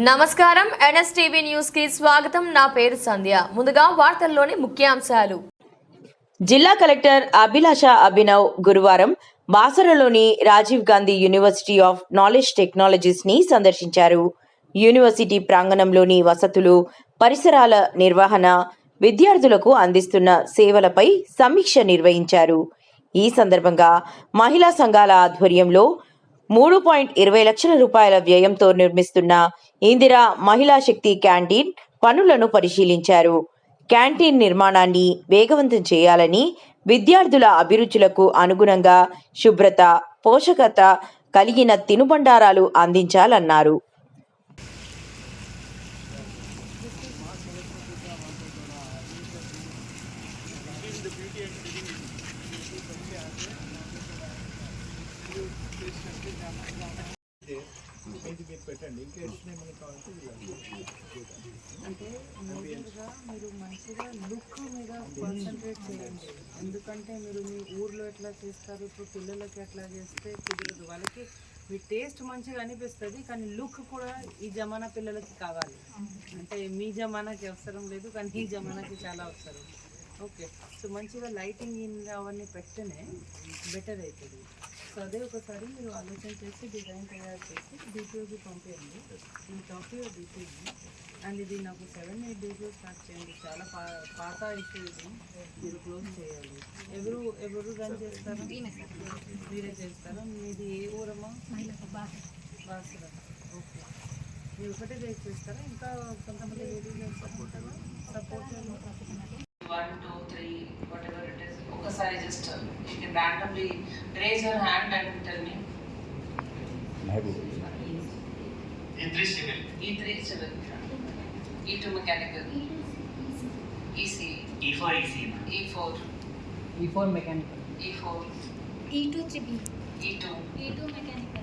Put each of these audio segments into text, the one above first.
నమస్కారం NSTV news కి స్వాగతం. నా పేరు సంధ్య. ముందుగా వార్తల్లోని ముఖ్యాంశాలు. జిల్లా కలెక్టర్ అభిలాష అభినవ్ గురువారం బాసరలోని Rajiv Gandhi university of knowledge technologies ని సందర్శించారు. యూనివర్సిటీ ప్రాంగణంలోని వసతులు, పరిసరాల నిర్వహణ, విద్యార్థులకు అందిస్తున్న సేవలపై సమీక్ష నిర్వహించారు. ఈ సందర్భంగా మహిళా సంఘాల ఆధ్వర్యంలో 3.20 లక్షల రూపాయల వ్యయంతో నిర్మిస్తున్న ఇందిరా మహిళా శక్తి క్యాంటీన్ పనులను పరిశీలించారు. క్యాంటీన్ నిర్మాణాన్ని వేగవంతం చేయాలని, విద్యార్థుల అభిరుచులకు అనుగుణంగా శుభ్రత, పోషకత కలిగిన తినుబండారాలు అందించాలన్నారు. అంటే మెయిన్గా మీరు మంచిగా లుక్ మీద కాన్సన్ట్రేట్ చేయండి. ఎందుకంటే మీరు మీ ఊర్లో ఎట్లా చేస్తారు, ఇప్పుడు పిల్లలకి ఎట్లా చేస్తే కుదరదు. వాళ్ళకి మీ టేస్ట్ మంచిగా అనిపిస్తుంది, కానీ లుక్ కూడా ఈ జమానా పిల్లలకి కావాలి. అంటే మీ జమానాకి అవసరం లేదు, కానీ ఈ జమానాకి చాలా అవసరం. ఓకే, సో మంచిగా లైటింగ్ అవన్నీ పెడితేనే బెటర్ అవుతుంది. సో అదే ఒకసారి మీరు ఆలోచన చేసి డిజైన్ తయారు చేసి డిపిఓకి పంపేయండి. నేను టాప్ డిపిఓ అండ్ ఇది నాకు 7-8 డేస్లో స్టార్ట్ చేయండి. చాలా పాత ఇష్యూ ఇది, మీరు క్లోజ్ చేయాలి. ఎవరు రన్ చేస్తారా? మీరే చేస్తారా? మీది ఏ ఊరమ్మా? బాసర. ఓకే, మీరు ఒకటే డేస్ చేస్తారా? ఇంకా కొంతమంది లేడీస్ చేస్తారా? Support 1, 2, 3 whatever it is. ఒకసారి just you can randomly raise your hand and tell me. E3 civil, E2 mechanical, EC, E4 EC, E4 mechanical, E4, E2 civil, E2 mechanical,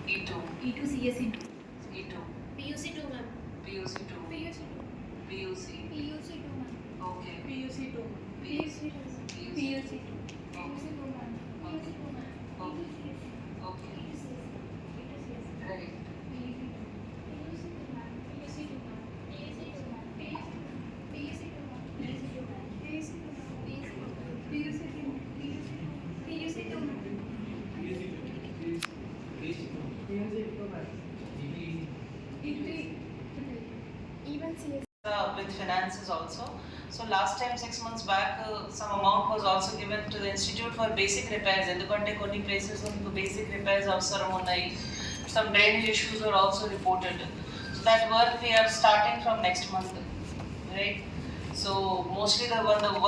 E2 CSE, E2 PUC2 ma'am, PUC2 PUC ma'am, okay, PUC2 ma'am, okay, right. With finances also. So last time 6 months back some amount was also given to the institute for basic repairs. Endukante konni places unku basic repairs avsaram unnai. Some drainage issues were also reported. So that work we are starting from next month, right? So mostly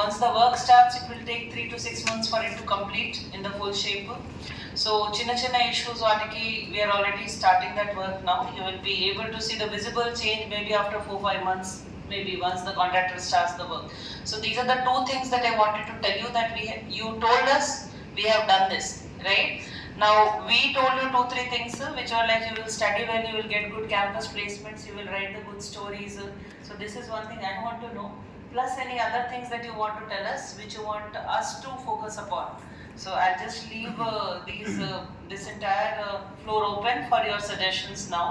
once the work starts, it will take 3 to 6 months for it to complete in the full shape. So chinna issues vaatiki we are already starting that work now. You will be able to see the visible change maybe after 4-5 months, maybe once the contractor starts the work. So these are the two things that I wanted to tell you, that you told us we have done this, right? Now we told you 2-3 things which are like you will study well, you will get good campus placements, you will write the good stories. So this is one thing I want to know, plus any other things that you want to tell us which you want us to focus upon. So I'll just leave this entire floor open for your suggestions now.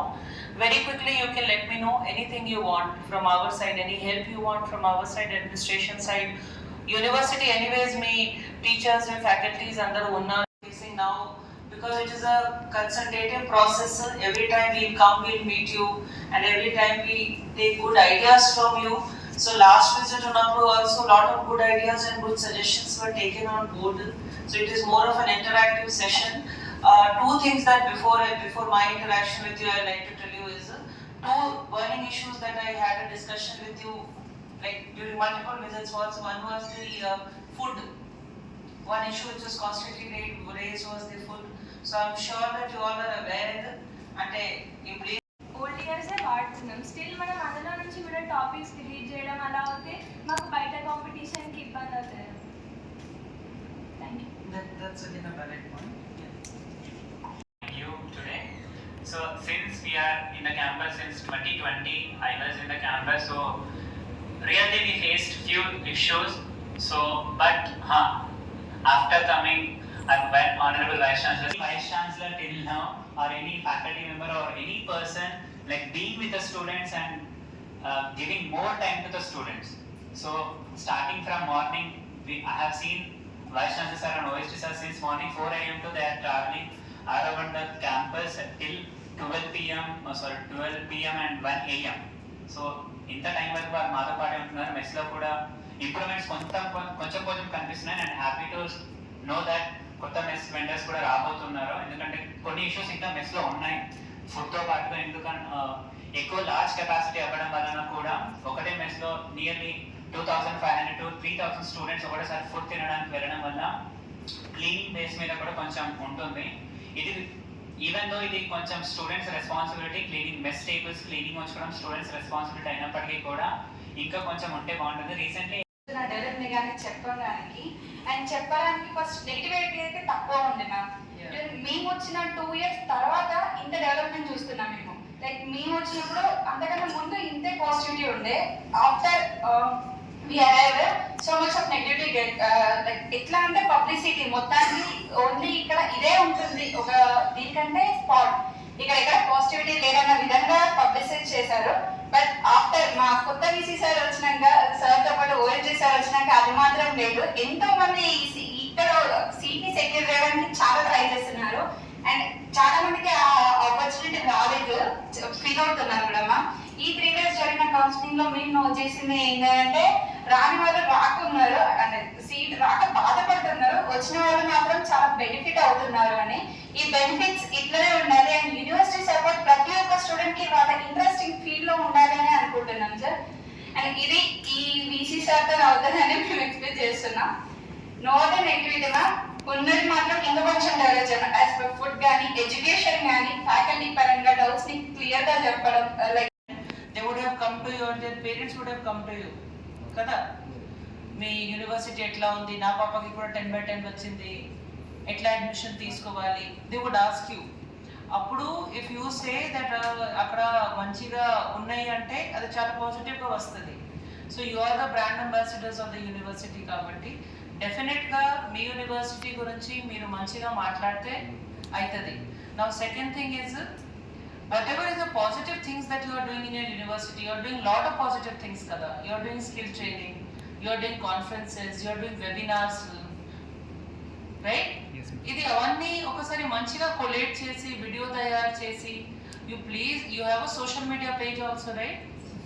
Very quickly you can let me know anything you want from our side, any help you want from our side, administration side. University anyways me teachers and faculties under unna facing now, because it is a consultative process. Every time we come we'll meet you, and every time we take good ideas from you. So last visit unnappudu also a lot of good ideas and good suggestions were taken on board. So it is more of an interactive session. Two things that before my interaction with you I'd like to tell you is two burning issues that I had a discussion with you like during multiple visits. One was the food. One issue which was constantly raised was the food. So I'm sure that you all are aware ante old years వాడుతున్నాం. Still మనం అందులో నుంచి కూడా topics delete చేయడం అలా అవుతే మాకు బయట కాంపిటీషన్కి ఇబ్బంది అవుతుంది. Thank you. That's again a valid point. You today. So since we are in the campus since 2020, I was in the campus, so really we faced few issues. So but after coming Honorable Vice Chancellor till now, or any faculty member or any person like being with the students and giving more time to the students. So starting from morning, I have seen Vice Chancellor sir and OSD sir since morning 4 a.m. to they are traveling around the campus till 12 p.m. and 1 a.m. So ఇంత time వరకు వారు మాతో పాటే ఉంటున్నారు. మెస్లో కూడా improvements కొంచెం కనిపిస్తున్నాయి. And happy to know that కొత్త మెస్ వెండర్స్ కూడా రాబోతున్నారు. ఎందుకంటే కొన్ని ఇష్యూస్ ఇంకా మెస్లో ఉన్నాయి ఫుడ్తో పాటుగా. ఎందుకంటే ఎక్కువ లార్జ్ కెపాసిటీ అవ్వడం వలన కూడా ఒకటే మెస్లో నియర్లీ 2,500 to 3,000 స్టూడెంట్స్ ఒకటేసారి ఫుడ్ తినడానికి వెళ్ళడం వల్ల క్లీనింగ్ బేస్ మీద కూడా కొంచెం ఉంటుంది. ఇది ఈవెన్ దో ఇది కొంచెం students responsibility, cleaning mess tables cleaning ఉంచుకోవడం స్టూడెంట్స్ రెస్పాన్సిబిలిటీ అయినప్పటికీ కూడా ఇంకా కొంచెం ఉంటే బాగుంటుంది. రీసెంట్లీ డెవలప్మెంట్ కానీ చెప్పడానికి అండ్ చెప్పడానికి ఫస్ట్ నెగిటివిటీ అయితే తక్కువ ఉంది మ్యామ్. మేము వచ్చిన 2 years తర్వాత ఇంత డెవలప్మెంట్ చూస్తున్నాం మేము. లైక్ మేము వచ్చినప్పుడు అంతకన్నా ముందు ఇంతే పాజిటివిటీ ఉండే. After we arrive so much of negativity. Like ఎట్లా అంటే పబ్లిసిటీ మొత్తానికి ఓన్లీ ఇక్కడ ఇదే ఉంటుంది, ఒక దీనికంటే స్పాట్ ఇక్కడ ఎక్కడ పాజిటివిటీ లేదన్న విధంగా పబ్లిసిటీ చేశారు. బట్ ఆఫ్టర్ మా కొత్త వీసీ సార్ వచ్చినాక, సార్తో పాటు ఓఎల్జీ సార్ వచ్చినాక అది మాత్రం లేదు. ఎంతో మంది ఇక్కడ సీట్ని సెక్యూర్ చేయడానికి చాలా ట్రై చేస్తున్నారు. అండ్ చాలా మందికి ఆ ఆపర్చునిటీ రాలేదు, ఫీల్ అవుతున్నారు కూడా. ఈ 3 days జరిగిన కౌన్సిలింగ్ లో మేము నోట్ చేసింది ఏంటంటే రాని వాళ్ళు రాకున్నారు, అంటే సీట్ రాక బాధపడుతున్నారు, వచ్చిన వాళ్ళు మాత్రం చాలా బెనిఫిట్ అవుతున్నారు అని. ఈ బెనిఫిట్స్ ఇట్లనే ఉండాలి అండ్ యూనివర్సిటీ సపోర్ట్ ప్రతి ఒక్క స్టూడెంట్ కి వాళ్ళ ఇంట్రెస్టింగ్ ఫీల్డ్ లో ఉండాలి అని అనుకుంటున్నాం సార్. అండ్ ఇది ఈ వీసీ సార్తో అవుతుందని మేము ఎక్స్పెక్ట్ చేస్తున్నాం. No other negativity ma'am. ఉన్నది మాత్రం ఇంకా కొంచెం డెవలప్ చేయడం, యాజ్ పర్ ఫుడ్ కానీ ఎడ్యుకేషన్ కానీ ఫ్యాకల్టీ పరంగా డౌట్స్ ని క్లియర్ గా చెప్పడం. Like they would have come to you or their parents would have come to you కదా, మీ యూనివర్సిటీ ఎట్లా ఉంది, నా పాపకి కూడా 10/10 వచ్చింది, ఎట్లా అడ్మిషన్ తీసుకోవాలి, దే వుడ్ ఆస్క్ యూ. అప్పుడు ఇఫ్ యూ సే దట్ అక్కడ మంచిగా ఉన్నాయి అంటే అది చాలా పాజిటివ్గా వస్తుంది. So you are the brand ambassadors of the university కాబట్టి డెఫినెట్గా మీ యూనివర్సిటీ గురించి మీరు మంచిగా మాట్లాడితే అవుతుంది. నా second thing is whatever is the positive things that you are doing in your university, you are doing lot of positive things kada. You are doing skill training, you are doing conferences, you are doing webinars, right? Yes, ఇది అవన్నీ ఒకసారి మంచిగా collate చేసి video తయారు చేసి you have a social media page also, right?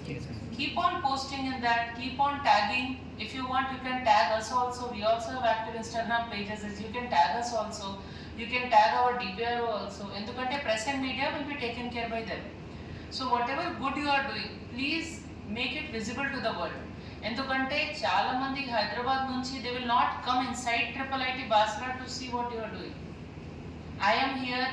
Yes, ma'am. Keep on posting in that, keep on tagging. If you want, you can tag us also. We also have active Instagram pages. You can tag us also. You can tag our DPRO also. Endukante press and media will be taken care by them. So whatever good you are doing, please make it visible to the world. Endukante chaala mandi Hyderabad nunchi they will not come inside IIIT Basra to see what you are doing. I am here